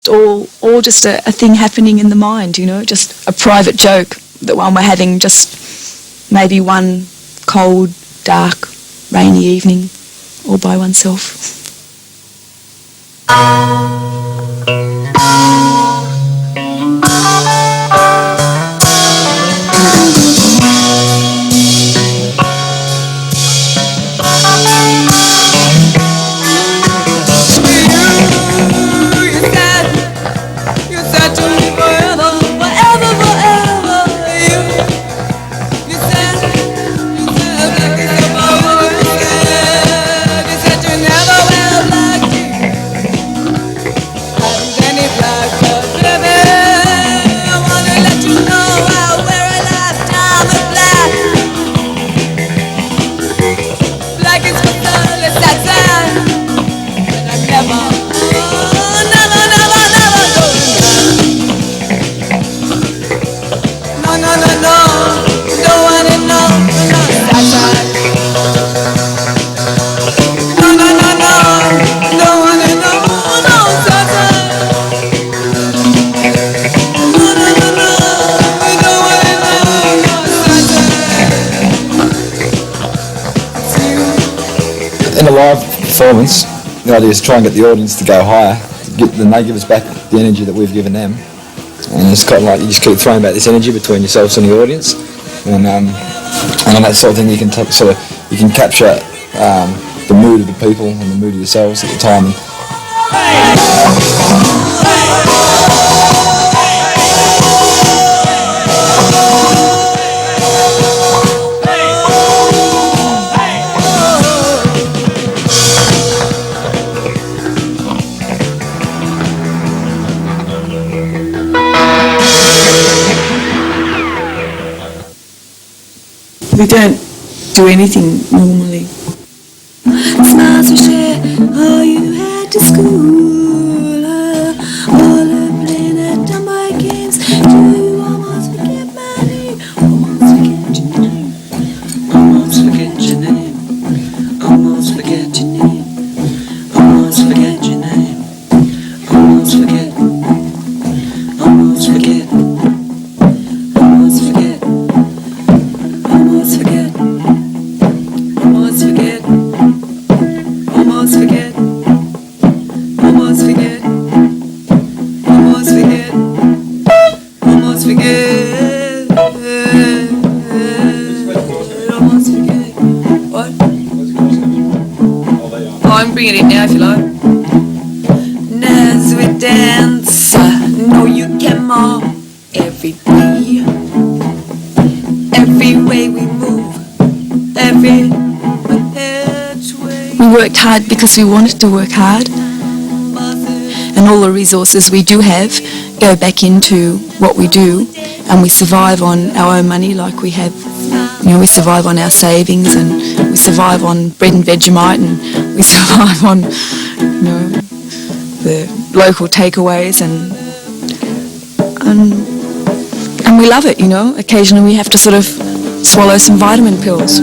All just a thing happening in the mind, you know, just a private joke that one we're having just maybe one cold, dark, rainy evening all by oneself. In a live performance, the idea is to try and get the audience to go higher, then they give us back the energy that we've given them, and it's kind of like you just keep throwing back this energy between yourselves and the audience, and on that sort of thing you can you can capture the mood of the people and the mood of yourselves at the time. We don't do anything normally. Smiles we share, all you had to school, all the playing at dumb boy games. Do you almost forget my name? Almost forget your name. Almost forget your name. Almost forget your name. Almost forget your name. Almost forget. Almost forget. Almost forget. Almost forget. Almost forget. Almost forget. Almost forget. Almost forget. Almost forget. Almost forget. What? Oh, I'm bringing it in now if you like. And as we dance, know you can more every day. Every way we move, every way. We worked hard because we wanted to work hard, and all the resources we do have go back into what we do, and we survive on our own money. Like we have, you know, we survive on our savings, and we survive on bread and Vegemite, and we survive on, you know, the local takeaways, and we love it, you know. Occasionally we have to sort of swallow some vitamin pills.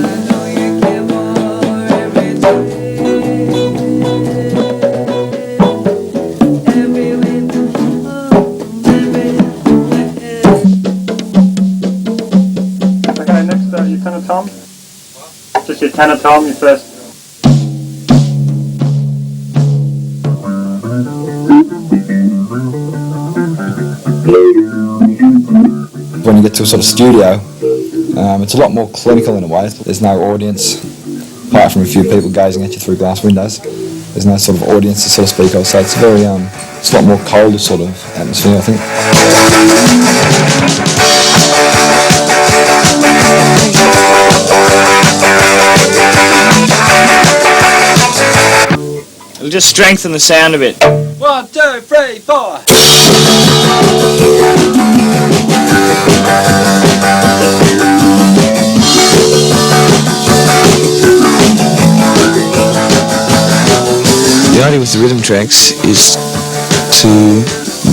Okay, next your tenor tom. Just your tenor tom, your first. When you get to a sort of studio, it's a lot more clinical in a way. There's no audience, apart from a few people gazing at you through glass windows. There's no sort of audience to sort of speak of, so it's very, it's a lot more colder sort of atmosphere, I think. It'll just strengthen the sound a bit. 1, 2, 3, 4. The idea with the rhythm tracks is to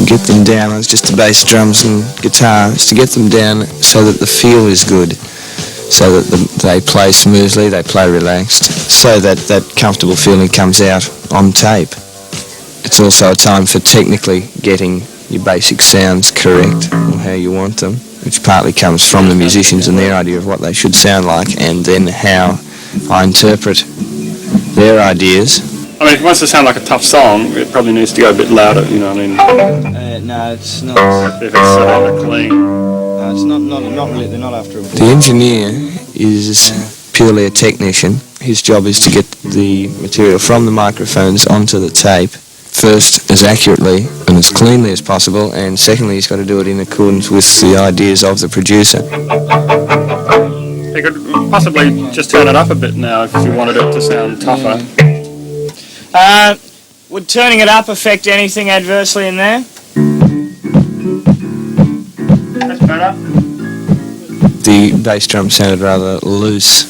get them down. It's just the bass, drums and guitar. It's to get them down so that the feel is good, so that they play smoothly, they play relaxed, so that that comfortable feeling comes out on tape. It's also a time for technically getting your basic sounds correct, or how you want them, which partly comes from the musicians and their idea of what they should sound like, and then how I interpret their ideas. I mean, if it wants to sound like a tough song, it probably needs to go a bit louder, you know what I mean? No, it's not. If it's sort of clean. No, it's not really. They're not after a... The engineer is purely a technician. His job is to get the material from the microphones onto the tape, first as accurately and as cleanly as possible, and secondly he's got to do it in accordance with the ideas of the producer. You could possibly just turn it up a bit now if you wanted it to sound tougher. Would turning it up affect anything adversely in there? That's better. The bass drum sounded rather loose,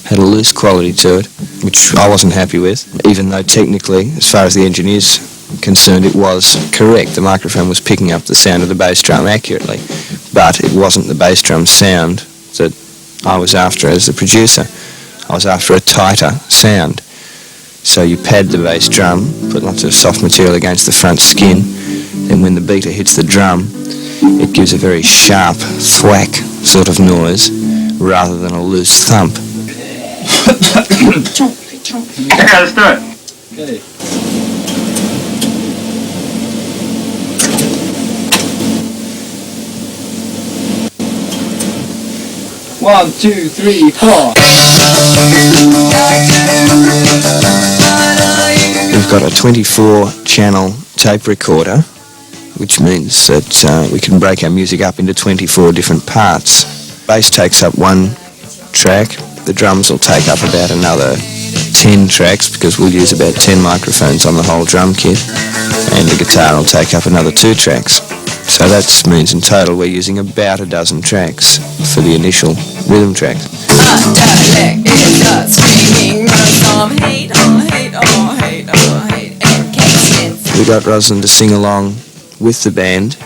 had a loose quality to it, which I wasn't happy with, even though technically, as far as the engineer's concerned, it was correct. The microphone was picking up the sound of the bass drum accurately, but it wasn't the bass drum sound that I was after as the producer. I was after a tighter sound. So you pad the bass drum, put lots of soft material against the front skin, then when the beater hits the drum, it gives a very sharp thwack sort of noise rather than a loose thump. Okay, let's do it. Okay. 1, 2, 3, 4. We've got a 24-channel tape recorder, which means that we can break our music up into 24 different parts. Bass takes up one track, the drums will take up about another 10 tracks because we'll use about 10 microphones on the whole drum kit, and the guitar will take up another 2 tracks. So that means in total we're using about a dozen tracks for the initial rhythm tracks. We got Rosalyn to sing along with the band.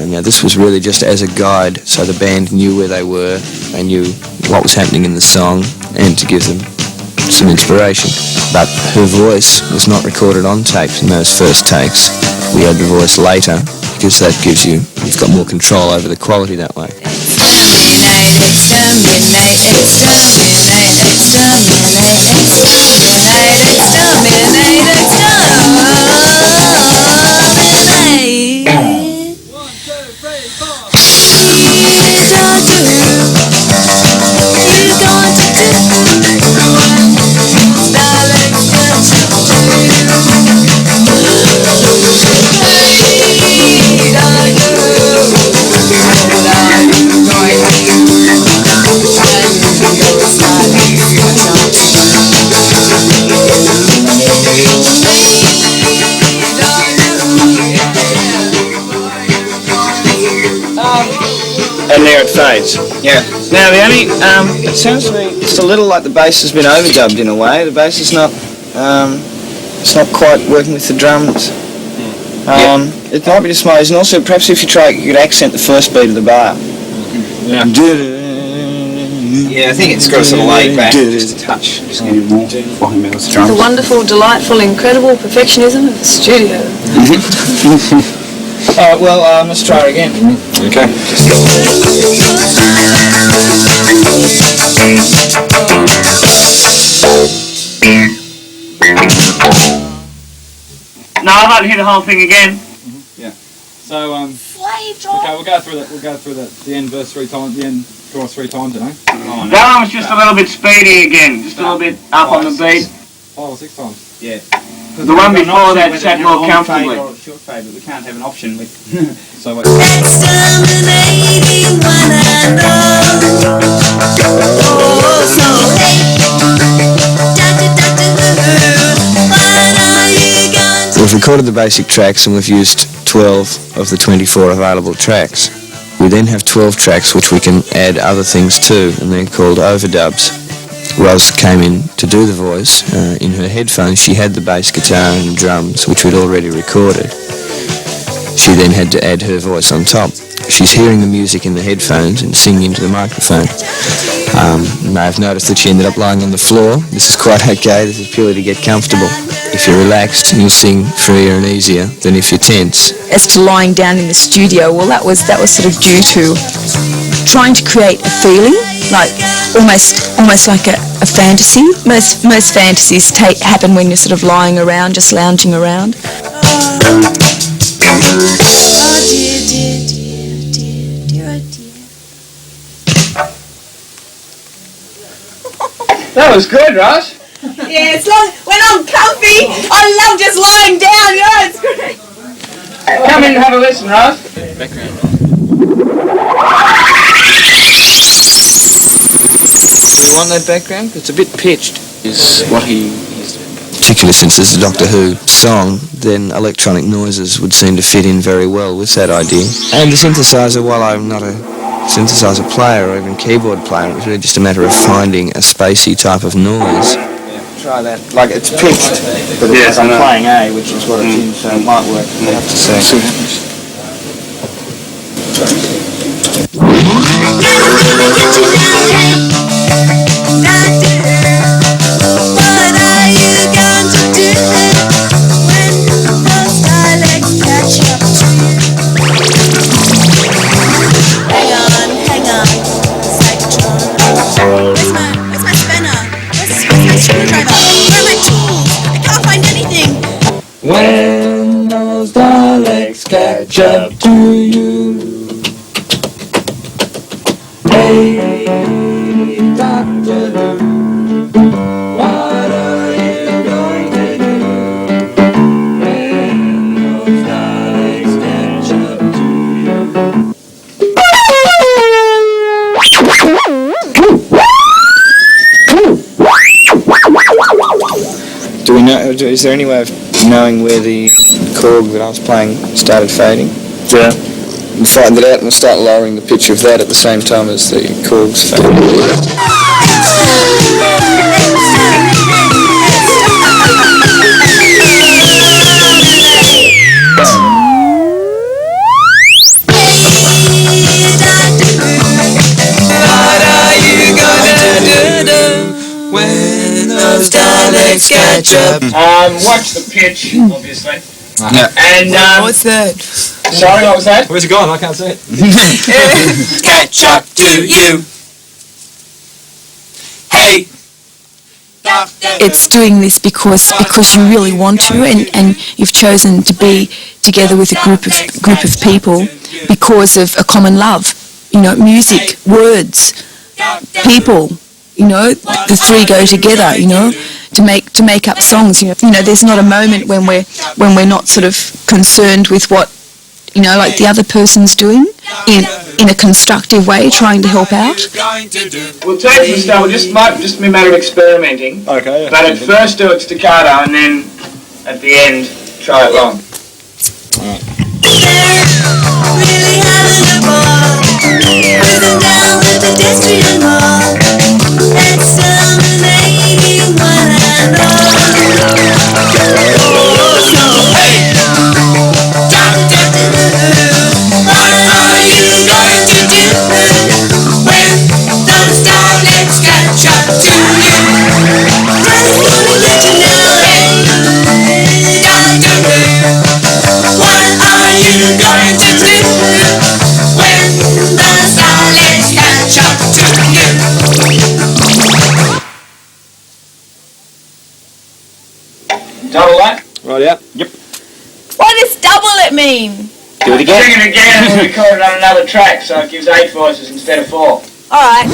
Now this was really just as a guide, so the band knew where they were, they knew what was happening in the song, and to give them some inspiration. But her voice was not recorded on tape in those first takes. We had the voice later, because that gives you've got more control over the quality that way. And there it fades. Yeah. Now the only, it sounds to me just a little like the bass has been overdubbed in a way. The bass is not, it's not quite working with the drums. It might be just my eyes, and also perhaps if you try, you could accent the first beat of the bar. Yeah. Yeah, I think it's got a sort of laid back, just a touch, just getting more behind metal The drums. wonderful, delightful, incredible perfectionism of the studio. Alright, well, let's try it again. Okay. No, I'd like to hear the whole thing again. Yeah. So okay, we'll go through that. We'll go through the end verse 3 times. The end chorus 3 times, you know. That one was just a little bit speedy again, just a little bit up on the beat. 5 or 6 times. Yeah. The one before that sat more comfortably. Or short fade, but we can't have an option with. So wait. Exterminating one and all. Oh, so hey, what are you going to We've recorded the basic tracks and we've used 12 of the 24 available tracks. We then have 12 tracks which we can add other things to, and they're called overdubs. Ros came in to do the voice. In her headphones she had the bass guitar and drums which we'd already recorded. she then had to add her voice on top. She's hearing the music in the headphones and singing into the microphone. You may have noticed that she ended up lying on the floor. This is quite okay. This is purely to get comfortable. If you're relaxed, you'll sing freer and easier than if you're tense. As to lying down in the studio, well, that was sort of due to trying to create a feeling, like almost like a fantasy. Most fantasies happen when you're sort of lying around, just lounging around. That was good, Ross. Yeah, it's like when I'm comfy, I love just lying down, you know, it's great. Come in and have a listen, Ross. Do you want that background? It's a bit pitched, is what he's doing. Particularly since it's a Doctor Who song, then electronic noises would seem to fit in very well with that idea. And the synthesizer, while I'm not a synthesizer player or even keyboard player, it was really just a matter of finding a spacey type of noise. Try that. Like, it's pitched, but yes, I'm playing A, which is what it's in, so it might work. We'll have to see. When those Daleks catch up to you, hey, Doctor Who, what are you going to do? When those Daleks catch up Do we know, is there any way of knowing where the Korg that I was playing started fading? Yeah. We'll find it out and we'll start lowering the pitch of that at the same time as the Korg's fading. Daleks catch up. Watch the pitch, obviously. Yeah. And, What's that? sorry, what was that? Where's it gone? I can't see it. Catch up to you. Hey, Doctor. It's doing this because you really want to, and you've chosen to be together with a group of people because of a common love. You know, music, words, people. You know, the three go together. You know, to make up songs. You know, there's not a moment when we're not sort of concerned with what, you know, like the other person's doing in a constructive way, trying to help out. We'll take this style, might just be a matter of experimenting. Okay, yeah. But at first do it staccato and then at the end try it long. Really having a ball, cruising down the pedestrian mall. That's dominating one and all. So hey, Doctor Who, what are you going to do when those Daleks catch up to you? Just wanna let you know, hey, Doctor Who, what are you going to do when those Daleks catch up to you? Double that? Right out. Yep. What does double it mean? Do it again. Sing it again and we'll record it on another track so it gives 8 voices instead of 4. Alright.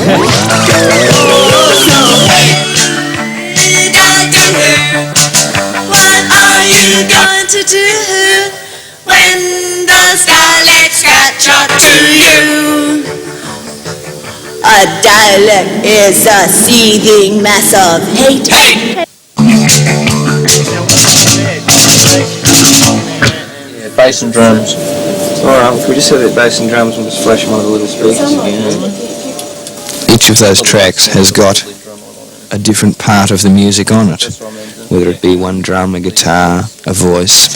Doctor Who, what are you going to do when those Daleks catch up to you? A Dalek is a seething mass of hate. Yeah, bass and drums. Alright, if we just have that bass and drums, we'll just flash one of the little speakers again. Each of those tracks has got a different part of the music on it, whether it be one drum, a guitar, a voice.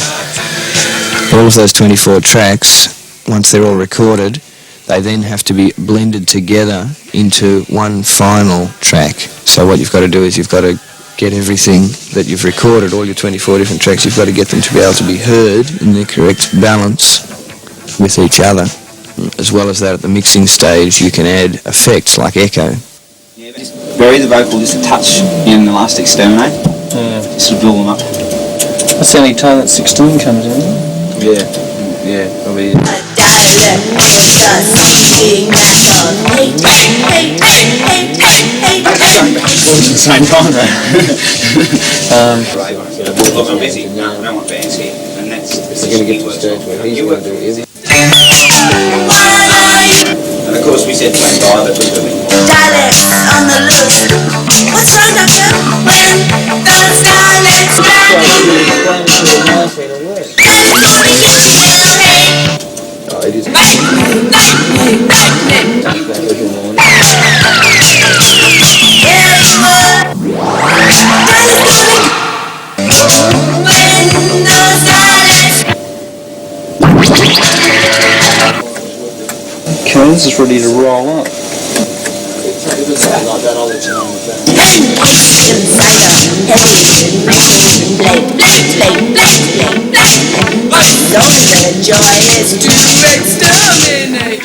All of those 24 tracks, once they're all recorded, they then have to be blended together into one final track. So what you've got to do is you've got to get everything that you've recorded, all your 24 different tracks, you've got to get them to be able to be heard in the correct balance with each other. As well as that, at the mixing stage, you can add effects like echo. Yeah, just vary the vocal just a touch in the last exterminate. Yeah. Just to build them up. That's the only time that 16 comes in. Yeah, probably. At the same time, though. Look, I'm busy. No, I don't want bands here. And that's going to get to the stage where he's going to do it. And of course, we said plain violet was really Dialects on the loose. What's wrong, doctor? When those dialects grab me. It is. Okay, this is ready to roll up. The joy is to exterminate.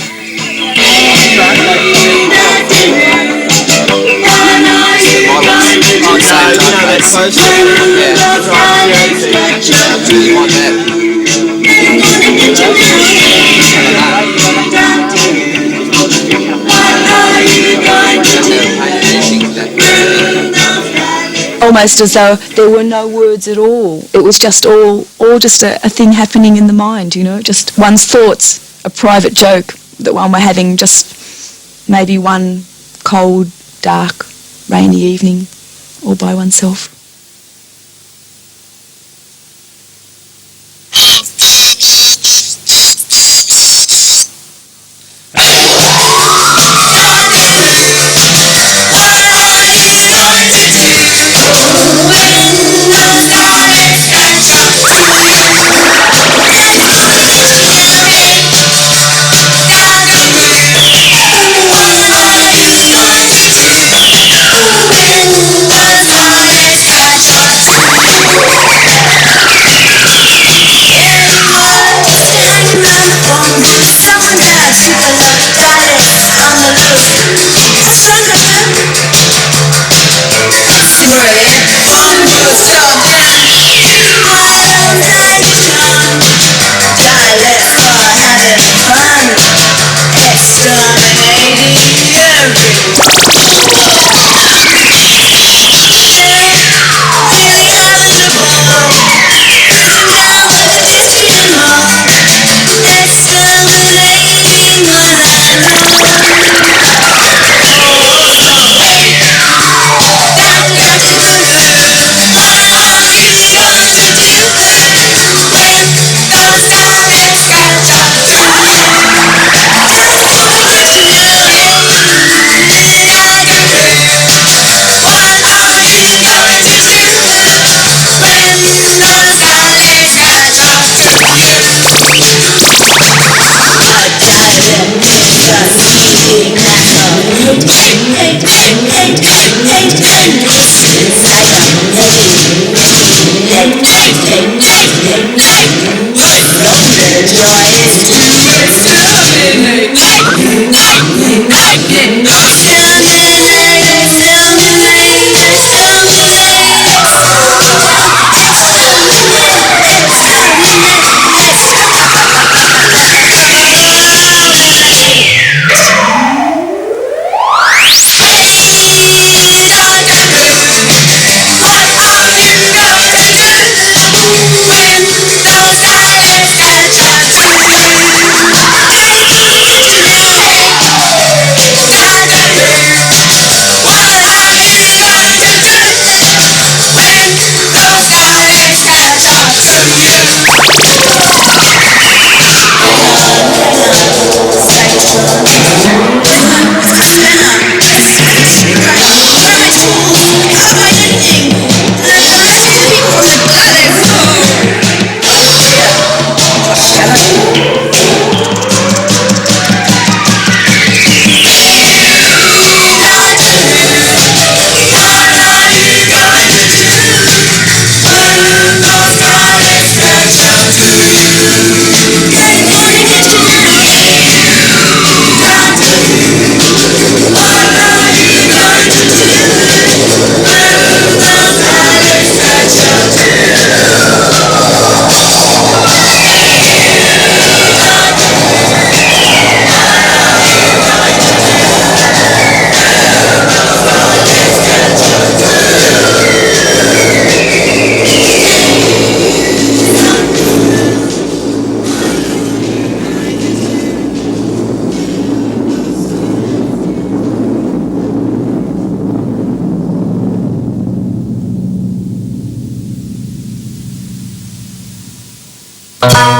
Almost as though there were no words at all. It was just all just a thing happening in the mind, you know, just one's thoughts, a private joke that one were having just maybe one cold, dark, rainy evening all by oneself. Bye.